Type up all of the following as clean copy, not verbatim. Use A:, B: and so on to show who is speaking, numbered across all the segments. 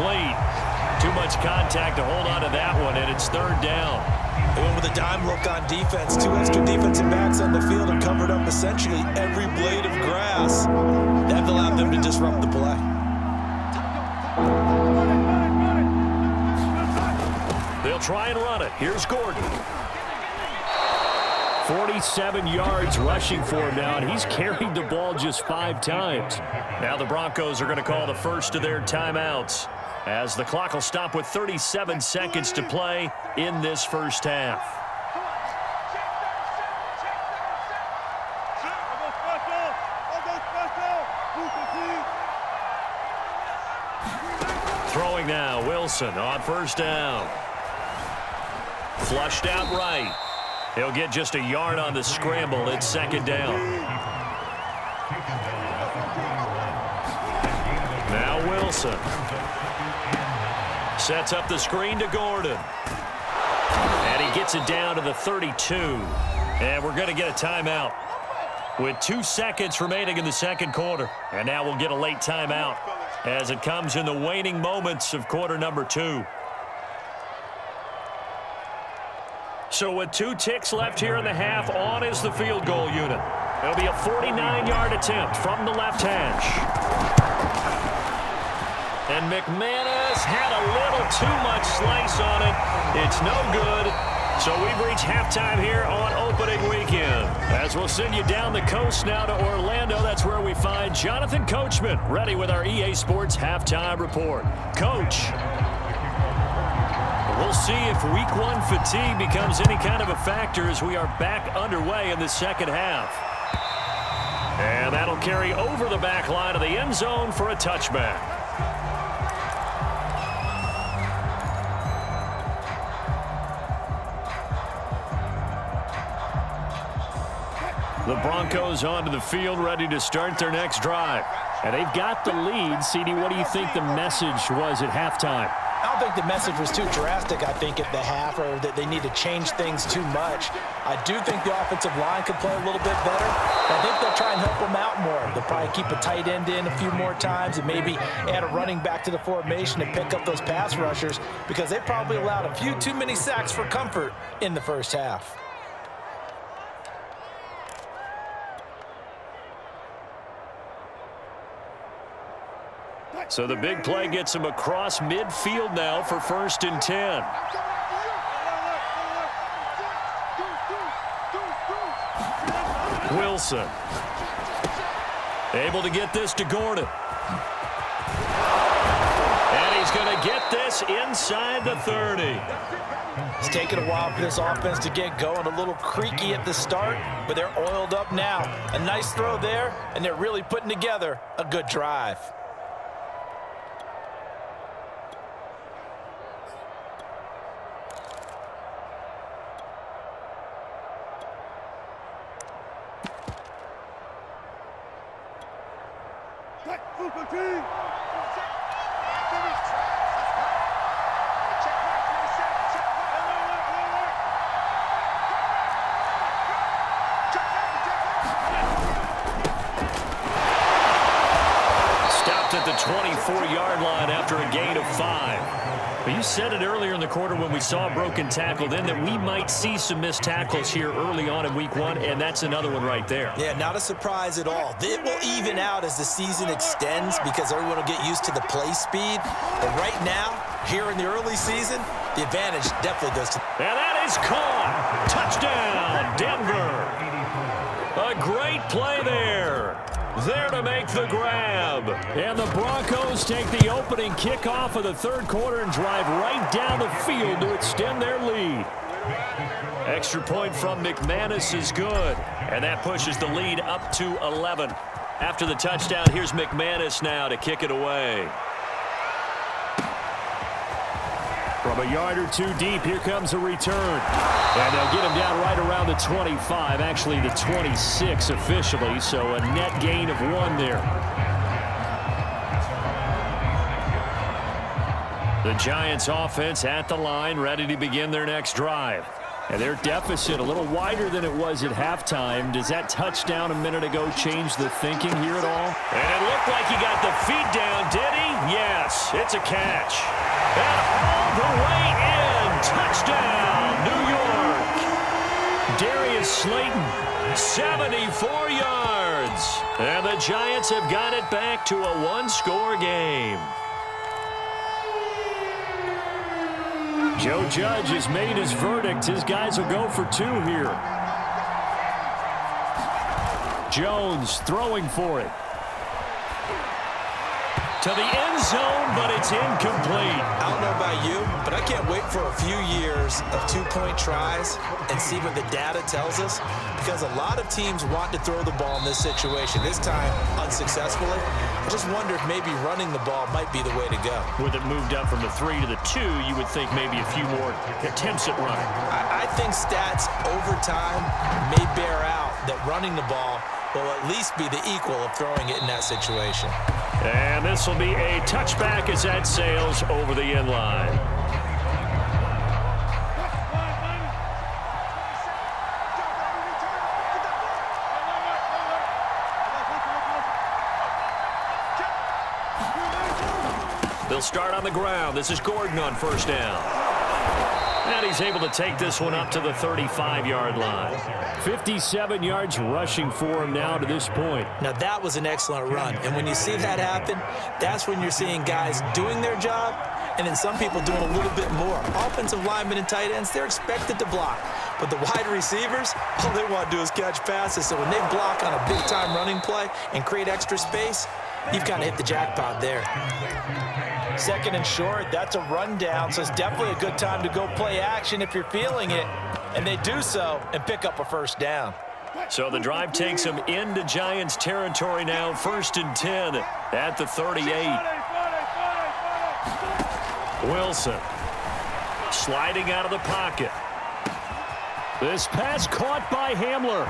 A: incomplete. Too much contact to hold on to that one, and it's third down.
B: They went with a dime look on defense. 2 extra defensive backs on the field and covered up essentially every blade of grass. That allowed them to disrupt the play.
A: They'll try and run it. Here's Gordon. 47 yards rushing for him now, and he's carried the ball just 5 times. Now the Broncos are going to call the first of their timeouts, as the clock will stop with 37 seconds to play in this first half. Throwing now, Wilson on first down. Flushed out right. He'll get just a yard on the scramble. It's second down. Now Wilson. Sets up the screen to Gordon. And he gets it down to the 32. And we're going to get a timeout with 2 seconds remaining in the second quarter. And now we'll get a late timeout as it comes in the waning moments of quarter number 2. So with 2 ticks left here in the half, on is the field goal unit. It'll be a 49-yard attempt from the left hash. And McManus had a little too much slice on it. It's no good. So we've reached halftime here on opening weekend. As we'll send you down the coast now to Orlando, that's where we find Jonathan Coachman ready with our EA Sports halftime report. Coach, we'll see if week 1 fatigue becomes any kind of a factor as we are back underway in the second half. And that'll carry over the back line of the end zone for a touchback. The Broncos onto the field, ready to start their next drive. And they've got the lead. CD, what do you think the message was at halftime?
B: I don't think the message was too drastic, I think, at the half, or that they need to change things too much. I do think the offensive line could play a little bit better. I think they'll try and help them out more. They'll probably keep a tight end in a few more times and maybe add a running back to the formation and pick up those pass rushers, because they probably allowed a few too many sacks for comfort in the first half.
A: So the big play gets him across midfield now for 1st and 10. Wilson. Able to get this to Gordon. And he's going to get this inside the 30.
B: It's taken a while for this offense to get going. A little creaky at the start, but they're oiled up now. A nice throw there, and they're really putting together a good drive.
A: Stopped at the 24-yard line after a gain of 5. But you said it earlier in the quarter when we saw a broken tackle then that we might see some missed tackles here early on in week 1, and that's another one right there.
B: Yeah, not a surprise at all. It will even out as the season extends because everyone will get used to the play speed. But right now, here in the early season, the advantage definitely goes to...
A: And that is caught. Touchdown, Denver. A great play there. There to make the grab. And the Broncos take the opening kickoff of the third quarter and drive right down the field to extend their lead. Extra point from McManus is good. And that pushes the lead up to 11. After the touchdown, here's McManus now to kick it away. From a yard or 2 deep, here comes a return. And they'll get him down right around the 25, actually the 26 officially, so a net gain of 1 there. The Giants offense at the line, ready to begin their next drive. And their deficit a little wider than it was at halftime. Does that touchdown a minute ago change the thinking here at all? And it looked like he got the feet down, did he? Yes, it's a catch. And all the way in. Touchdown, New York. Darius Slayton, 74 yards. And the Giants have got it back to a one-score game. Joe Judge has made his verdict. His guys will go for two here. Jones throwing for it. To the end zone, but it's incomplete.
B: I don't know about you, but I can't wait for a few years of two-point tries and see what the data tells us, because a lot of teams want to throw the ball in this situation, this time unsuccessfully. I just wonder if maybe running the ball might be the way to go.
A: With it moved up from the 3 to the 2, you would think maybe a few more attempts at running.
B: I think stats over time may bear out that running the ball will at least be the equal of throwing it in that situation.
A: And this will be a touchback as that sails over the end line. They'll start on the ground. This is Gordon on first down. And he's able to take this one up to the 35-yard line. 57 yards rushing for him now to this point.
B: Now, that was an excellent run. And when you see that happen, that's when you're seeing guys doing their job and then some people doing a little bit more. Offensive linemen and tight ends, they're expected to block. But the wide receivers, all they want to do is catch passes. So when they block on a big-time running play and create extra space, you've kind of hit the jackpot there. Second and short, that's a rundown, so it's definitely a good time to go play action if you're feeling it. And they do so and pick up a first down.
A: So the drive takes them into Giants territory now, 1st and 10 at the 38. Wilson sliding out of the pocket. This pass caught by Hamler.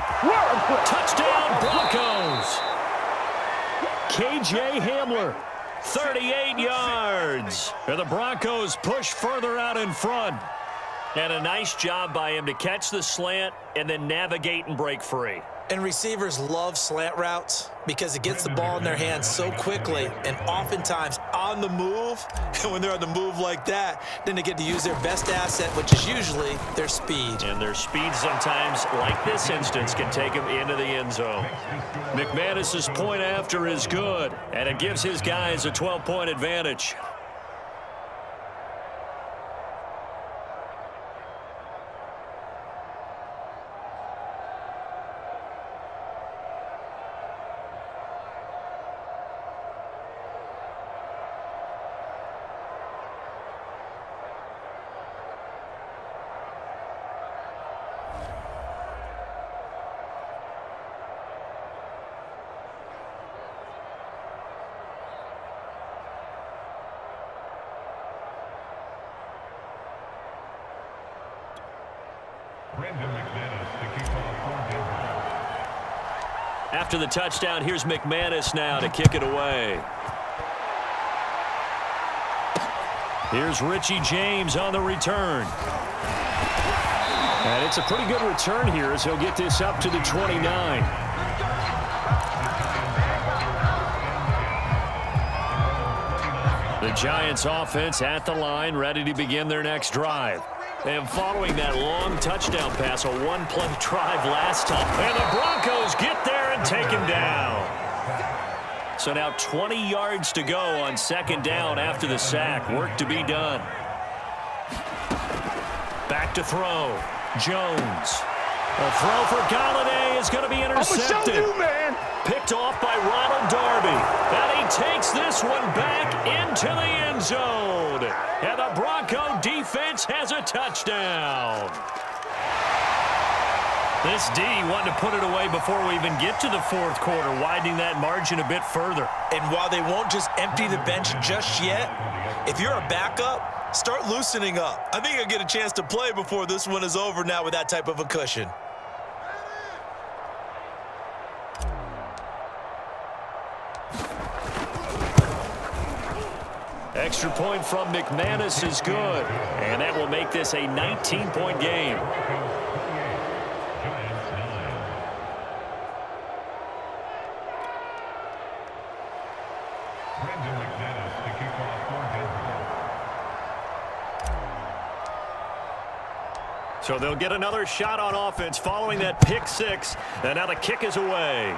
A: Touchdown Broncos. KJ Hamler, 38 yards. And the Broncos push further out in front. And a nice job by him to catch the slant and then navigate and break free.
B: And receivers love slant routes because it gets the ball in their hands so quickly and oftentimes on the move. And when they're on the move like that, then they get to use their best asset, which is usually their speed.
A: And their speed sometimes, like this instance, can take them into the end zone. McManus's point after is good, and it gives his guys a 12-point advantage. After the touchdown, here's McManus now to kick it away. Here's Richie James on the return. And it's a pretty good return here as he'll get this up to the 29. The Giants offense at the line, ready to begin their next drive. And following that long touchdown pass, a one-play drive last time. And the Broncos get there and take him down. So now 20 yards to go on second down after the sack. Work to be done. Back to throw. Jones. A throw for Galladay is going to be intercepted.
C: I'm gonna show you, man.
A: Picked off by Ronald Darby. And he takes this one back into the end zone. And the Bronco defense has a touchdown. This D wanting to put it away before we even get to the fourth quarter, widening that margin a bit further.
B: And while they won't just empty the bench just yet, if you're a backup, start loosening up. I think you'll get a chance to play before this one is over now with that type of a cushion.
A: Extra point from McManus is good, and that will make this a 19-point game. So they'll get another shot on offense following that pick six, and now the kick is away.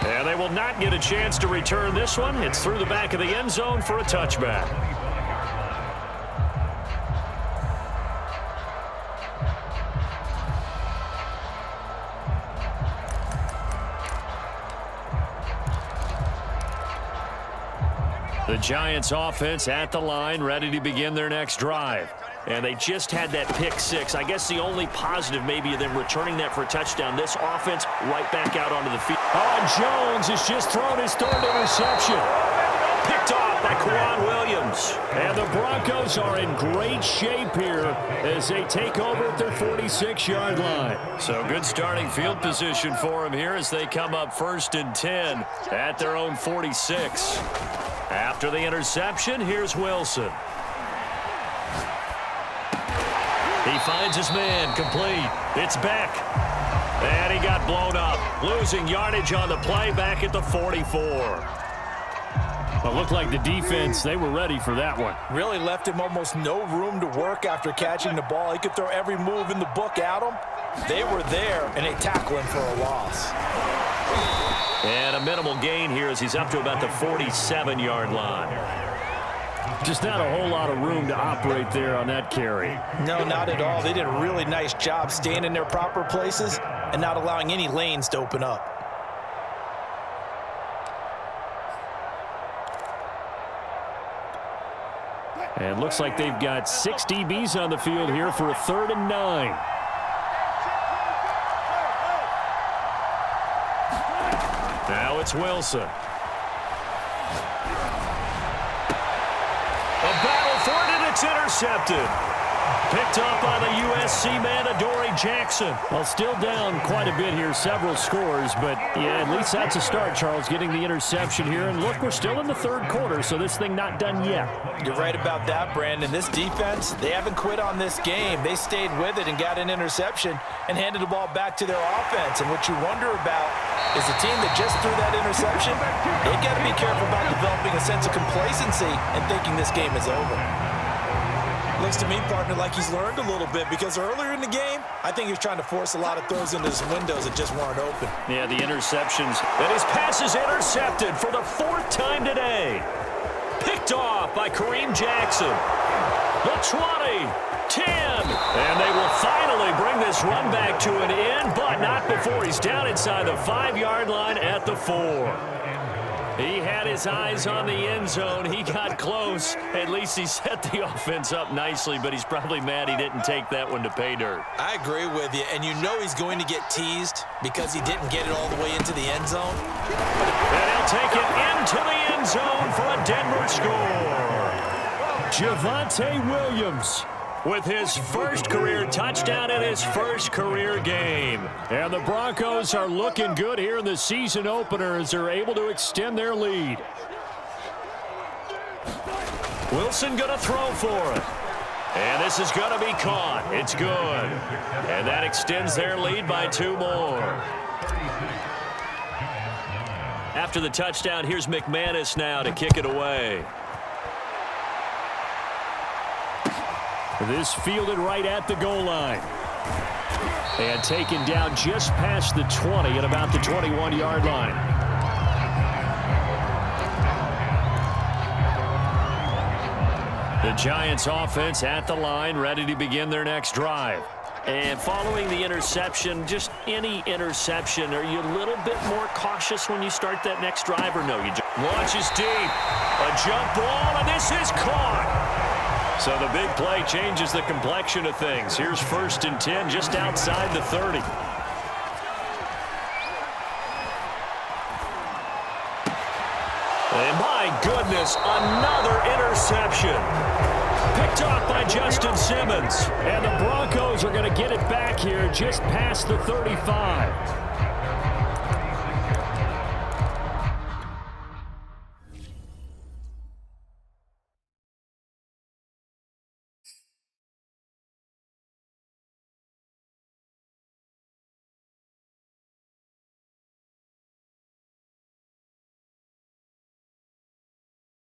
A: And they will not get a chance to return this one. It's through the back of the end zone for a touchback. The Giants offense at the line, ready to begin their next drive. And they just had that pick six. I guess the only positive maybe of them returning that for a touchdown. This offense right back out onto the field. Oh, Jones has just thrown his third interception. Picked off by Quan Williams. And the Broncos are in great shape here as they take over at their 46-yard line. So good starting field position for them here as they come up 1st and 10 at their own 46. After the interception, here's Wilson. He finds his man, complete. It's Beck. And he got blown up. Losing yardage on the play back at the 44.
C: Well, it looked like the defense, they were ready for that one.
B: Really left him almost no room to work after catching the ball. He could throw every move in the book at him. They were there, and they tackle him for a loss.
A: And a minimal gain here as he's up to about the 47-yard line.
C: Just not a whole lot of room to operate there on that carry.
B: No, not at all. They did a really nice job staying in their proper places and not allowing any lanes to open up.
C: And looks like they've got 6 DBs on the field here for a 3rd and 9.
A: Now it's Wilson. A battle for it, and it's intercepted. Picked up by the USC man, Adoree Jackson.
C: Well, still down quite a bit here, several scores, but yeah, at least that's a start, Charles, getting the interception here. And look, we're still in the 3rd quarter, so this thing not done yet.
B: You're right about that, Brandon. This defense, they haven't quit on this game. They stayed with it and got an interception and handed the ball back to their offense. And what you wonder about is the team that just threw that interception, they've got to be careful about developing a sense of complacency and thinking this game is over. Looks to me, partner, like he's learned a little bit because earlier in the game, I think he was trying to force a lot of throws into some windows that just weren't open.
A: Yeah, the interceptions. And his pass is intercepted for the 4th time today. Picked off by Kareem Jackson. The 20, 10. And they will finally bring this run back to an end, but not before he's down inside the 5-yard line at the 4. He had his eyes on the end zone. He got close. At least he set the offense up nicely, but he's probably mad he didn't take that one to pay dirt.
B: I agree with you, and you know he's going to get teased because he didn't get it all the way into the end zone.
A: And he'll take it into the end zone for a Denver score.
C: Javonte Williams
A: with his first career touchdown in his first career game.
C: And the Broncos are looking good here in the season opener as they're able to extend their lead.
A: Wilson going to throw for it. And this is going to be caught. It's good. And that extends their lead by 2 more. After the touchdown, here's McManus now to kick it away.
C: This fielded right at the goal line. And taken down just past the 20 at about the 21-yard line. The Giants offense at the line, ready to begin their next drive.
A: And following the interception, just any interception, are you a little bit more cautious when you start that next drive or no? You just launches deep. A jump ball, and this is caught. So the big play changes the complexion of things. Here's 1st and 10 just outside the 30. And my goodness, another interception. Picked off by Justin Simmons.
C: And the Broncos are going to get it back here just past the 35.